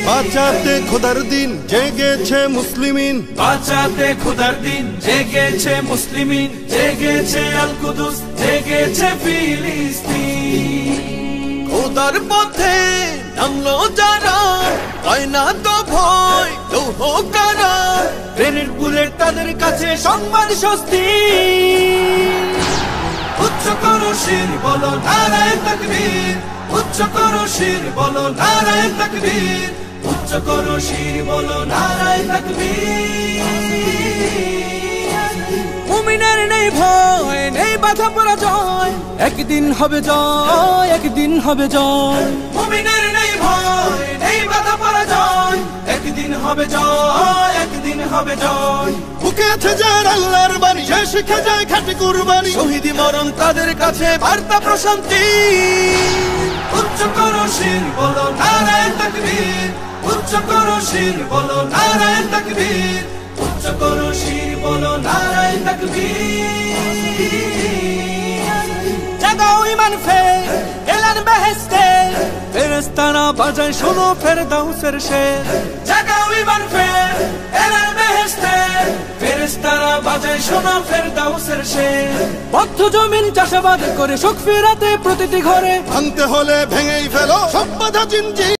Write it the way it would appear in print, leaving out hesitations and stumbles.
বাঁচাতে খোদার দিন জেগেছে মুসলিমিন, বাঁচাতে খোদার দিন জেগেছে মুসলিমিন, জেগেছে আল কুদুস, জেগেছে ফিলিস্তিন। খোদার পথে নামলো যারা, হয় না তো ভয় লৌহ কারা, ট্রেনের বুলেট তাদের কাছে সংবাদ স্বস্তি। উচ্চ করো শির বলো নারায়ে তাকবীর, উচ্চ করো শির বলো নারায়ে তাকবীর, উচ্চ করো শির বলো নারায়ে তাকবীর। মুমিনের নেই ভয়, নেই বাধা পরাজয়, একদিন হবে জয়, একদিন হবে জয়। মুমিনের নেই ভয়, নেই বাধা পরাজয়, একদিন হবে জয়, একদিন হবে জয়। বুকে আছে যার আল্লাহর বাণী, সে শিখে যায় খাঁটি কুরবানি, শহীদি মরণ তাদের কাছে বার্তা প্রশান্তি। উচ্চ করো শির বলো নারায়ে তাকবীর, উচ্চ করো শির বলো নারায়ে তাকবীর, উচ্চ করো শির বলো নারায়ে তাকবীর। জাগাও ঈমান ফের এলান বেহেশতে, ফেরেশতারা বাজায় শোনো ফেরদাউসের শের। জাগাও ঈমান ফের এলান বেহেশতে, ফেরেশতারা বাজায় শোনো ফেরদাউসের শের। বদ্ধ জমিন চাষাবাদ করে সুখ ফেরাতে প্রতিটি ঘরে, ভাঙতে হলে ভেঙেই ফেলো সব বাধা জিনজি।